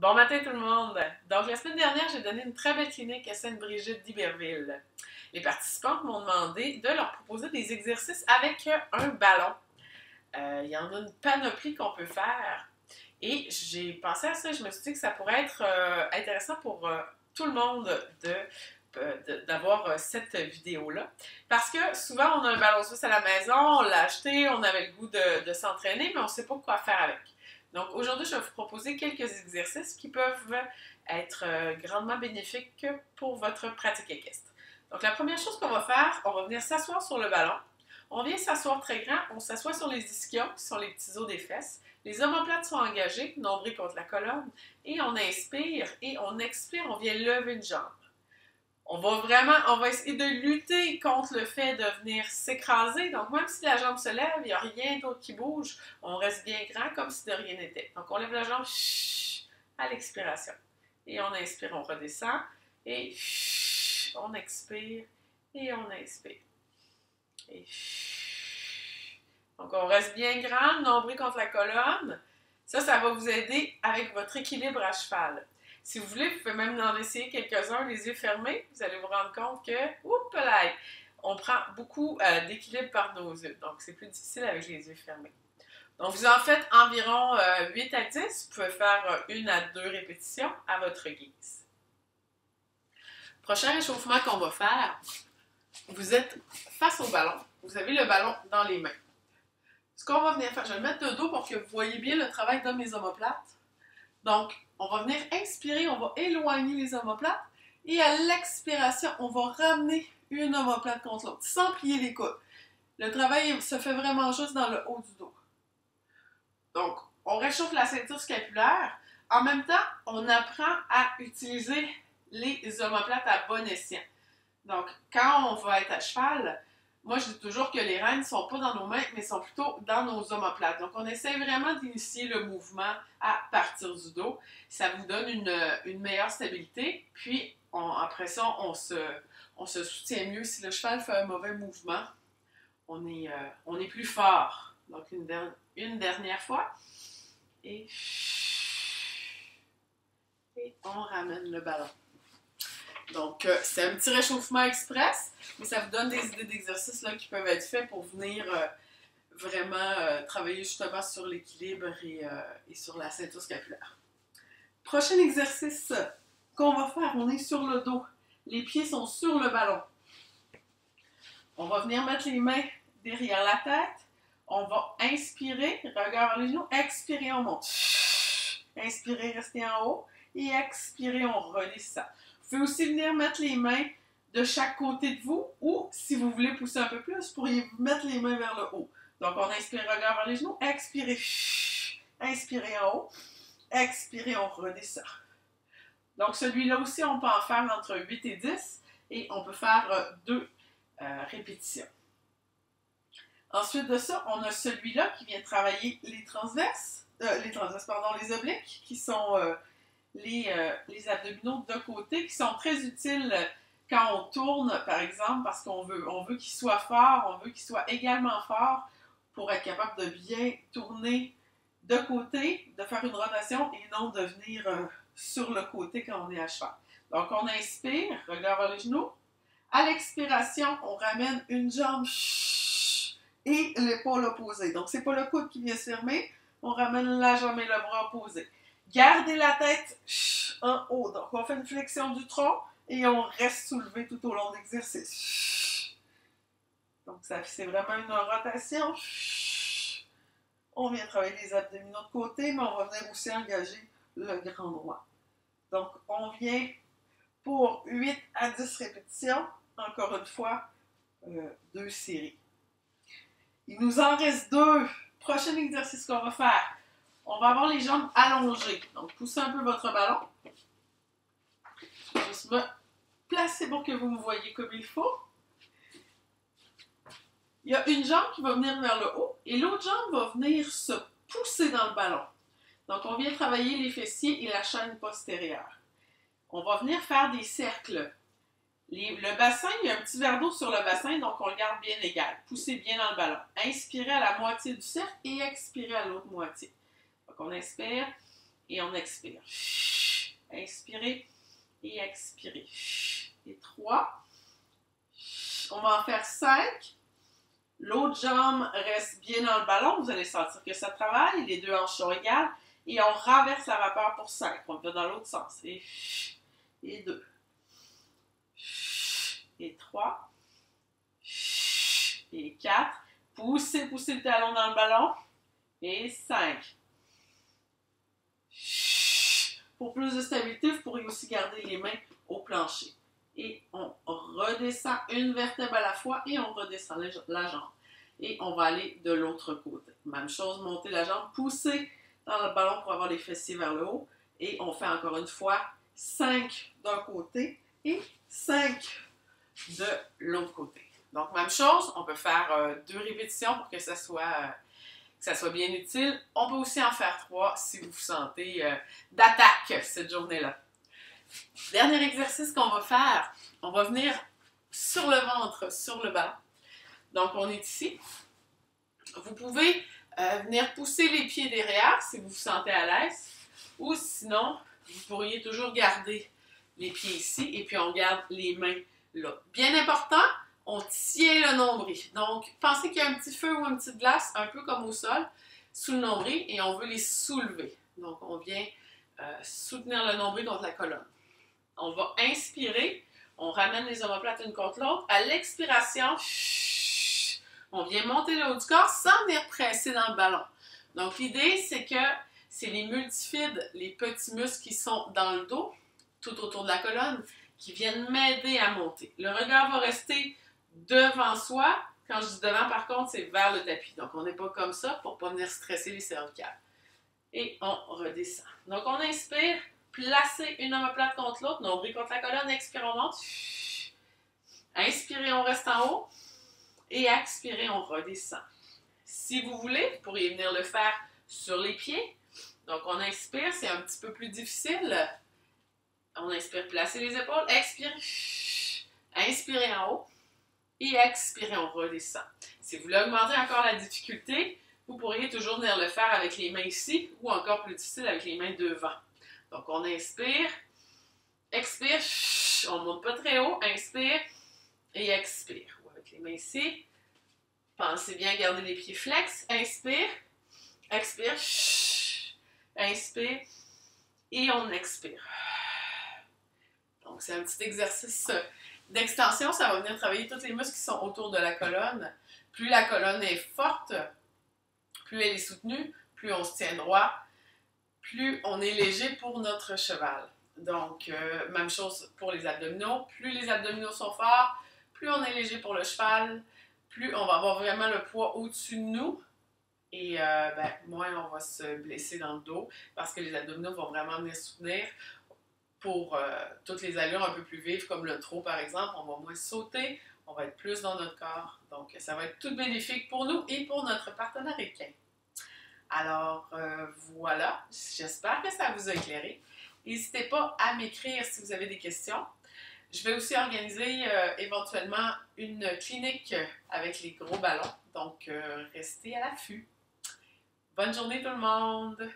Bon matin tout le monde! Donc la semaine dernière, j'ai donné une très belle clinique à Sainte-Brigitte d'Iberville. Les participantes m'ont demandé de leur proposer des exercices avec un ballon. Il y en a une panoplie qu'on peut faire. Et j'ai pensé à ça, je me suis dit que ça pourrait être intéressant pour tout le monde d'avoir cette vidéo-là. Parce que souvent, on a un ballon suisse à la maison, on l'a acheté, on avait le goût de s'entraîner, mais on ne sait pas quoi faire avec. Donc aujourd'hui, je vais vous proposer quelques exercices qui peuvent être grandement bénéfiques pour votre pratique équestre. Donc la première chose qu'on va faire, on va venir s'asseoir sur le ballon. On vient s'asseoir très grand, on s'assoit sur les ischions, qui sont les petits os des fesses. Les omoplates sont engagés, nombril contre la colonne, et on inspire et on expire, on vient lever une jambe. On va essayer de lutter contre le fait de venir s'écraser. Donc, même si la jambe se lève, il n'y a rien d'autre qui bouge. On reste bien grand comme si de rien n'était. Donc, on lève la jambe à l'expiration. Et on inspire, on redescend. Et on expire et on inspire. Et donc, on reste bien grand, nombril contre la colonne. Ça va vous aider avec votre équilibre à cheval. Si vous voulez, vous pouvez même en essayer quelques-uns, les yeux fermés. Vous allez vous rendre compte que, oups là, on prend beaucoup d'équilibre par nos yeux. Donc, c'est plus difficile avec les yeux fermés. Donc, vous en faites environ 8 à 10. Vous pouvez faire 1 à 2 répétitions à votre guise. Prochain réchauffement qu'on va faire, vous êtes face au ballon. Vous avez le ballon dans les mains. Ce qu'on va venir faire, je vais le mettre de dos pour que vous voyez bien le travail de mes omoplates. Donc, on va venir inspirer, on va éloigner les omoplates. Et à l'expiration, on va ramener une omoplate contre l'autre, sans plier les coudes. Le travail se fait vraiment juste dans le haut du dos. Donc, on réchauffe la ceinture scapulaire. En même temps, on apprend à utiliser les omoplates à bon escient. Donc, quand on va être à cheval, moi, je dis toujours que les rênes ne sont pas dans nos mains, mais sont plutôt dans nos omoplates. Donc, on essaie vraiment d'initier le mouvement à partir du dos. Ça vous donne une meilleure stabilité. Puis, après ça, on se soutient mieux. Si le cheval fait un mauvais mouvement, on est plus fort. Donc, une dernière fois. Et on ramène le ballon. Donc, c'est un petit réchauffement express, mais ça vous donne des idées d'exercices qui peuvent être faits pour venir vraiment travailler justement sur l'équilibre et sur la ceinture scapulaire. Prochain exercice qu'on va faire, on est sur le dos. Les pieds sont sur le ballon. On va venir mettre les mains derrière la tête. On va inspirer, regard vers les genoux, expirer, on monte. Inspirez, restez en haut. Et expirer, on redescend. Vous pouvez aussi venir mettre les mains de chaque côté de vous ou, si vous voulez pousser un peu plus, vous pourriez mettre les mains vers le haut. Donc, on inspire, regard vers les genoux, expirez. Inspirez en haut. Expirez, on redescend. Donc, celui-là aussi, on peut en faire entre 8 et 10 et on peut faire 2 répétitions. Ensuite de ça, on a celui-là qui vient travailler les obliques, qui sont les abdominaux de côté, qui sont très utiles quand on tourne, par exemple, parce qu'on veut qu'ils soient forts, on veut qu'ils soient également forts pour être capable de bien tourner de côté, de faire une rotation et non de venir sur le côté quand on est à cheval. Donc, on inspire, regard vers les genoux. À l'expiration, on ramène une jambe et l'épaule opposée. Donc, c'est pas le coude qui vient se fermer, on ramène la jambe et le bras opposés. Gardez la tête en haut. Donc, on fait une flexion du tronc et on reste soulevé tout au long de l'exercice. Donc, c'est vraiment une rotation. On vient travailler les abdominaux de côté, mais on va venir aussi engager le grand droit. Donc, on vient pour 8 à 10 répétitions. Encore une fois, 2 séries. Il nous en reste 2. Prochain exercice qu'on va faire. On va avoir les jambes allongées. Donc, poussez un peu votre ballon. Je vais juste me placer pour que vous me voyez comme il faut. Il y a une jambe qui va venir vers le haut et l'autre jambe va venir se pousser dans le ballon. Donc, on vient travailler les fessiers et la chaîne postérieure. On va venir faire des cercles. Le bassin, il y a un petit verre d'eau sur le bassin, donc on le garde bien égal. Poussez bien dans le ballon. Inspirez à la moitié du cercle et expirez à l'autre moitié. Donc, on inspire, Et on expire. Inspirez et expirez. Et 3. On va en faire 5. L'autre jambe reste bien dans le ballon. Vous allez sentir que ça travaille. Les deux hanches sont égales. Et on renverse la vapeur pour 5. On va dans l'autre sens. Et 2. Et 3. Et 4. Poussez le talon dans le ballon. Et 5. Pour plus de stabilité, vous pourriez aussi garder les mains au plancher. Et on redescend une vertèbre à la fois et on redescend la jambe. Et on va aller de l'autre côté. Même chose, monter la jambe, pousser dans le ballon pour avoir les fessiers vers le haut. Et on fait encore une fois 5 d'un côté et 5 de l'autre côté. Donc, même chose, on peut faire 2 répétitions pour que ça soit bien utile. On peut aussi en faire 3 si vous vous sentez d'attaque cette journée-là. Dernier exercice qu'on va faire, on va venir sur le ventre, sur le ballon. Donc, on est ici. Vous pouvez venir pousser les pieds derrière si vous vous sentez à l'aise. Ou sinon, vous pourriez toujours garder les pieds ici et puis on garde les mains là. Bien important, on tient le nombril. Donc, pensez qu'il y a un petit feu ou une petite glace, un peu comme au sol, sous le nombril et on veut les soulever. Donc, on vient soutenir le nombril contre la colonne. On va inspirer, on ramène les omoplates une contre l'autre. À l'expiration, on vient monter le haut du corps sans venir presser dans le ballon. Donc, l'idée, c'est que c'est les multifides, les petits muscles qui sont dans le dos, tout autour de la colonne, qui viennent m'aider à monter. Le regard va rester devant soi. Quand je dis devant, par contre, c'est vers le tapis. Donc, on n'est pas comme ça pour ne pas venir stresser les cervicales. Et on redescend. Donc, on inspire, placez une omoplate contre l'autre, nombril contre la colonne, expire, on monte. Inspirez, on reste en haut. Et expirez, on redescend. Si vous voulez, vous pourriez venir le faire sur les pieds. Donc, on inspire, c'est un petit peu plus difficile. On inspire, placez les épaules, expirez. Inspirez en haut. Et expirez, on redescend. Si vous voulez augmenter encore la difficulté, vous pourriez toujours venir le faire avec les mains ici ou encore plus difficile avec les mains devant. Donc, on inspire, expire, on ne monte pas très haut, inspire et expire. Ou avec les mains ici, pensez bien à garder les pieds flex, inspire, expire, inspire et on expire. Donc, c'est un petit exercice d'extension, ça va venir travailler tous les muscles qui sont autour de la colonne. Plus la colonne est forte, plus elle est soutenue, plus on se tient droit, plus on est léger pour notre cheval. Donc, même chose pour les abdominaux. Plus les abdominaux sont forts, plus on est léger pour le cheval, plus on va avoir vraiment le poids au-dessus de nous. Et moins on va se blesser dans le dos parce que les abdominaux vont vraiment venir soutenir. Pour toutes les allures un peu plus vives, comme le trot par exemple, on va moins sauter, on va être plus dans notre corps. Donc, ça va être tout bénéfique pour nous et pour notre partenaire équin. Alors, voilà, j'espère que ça vous a éclairé. N'hésitez pas à m'écrire si vous avez des questions. Je vais aussi organiser éventuellement une clinique avec les gros ballons. Donc, restez à l'affût. Bonne journée tout le monde!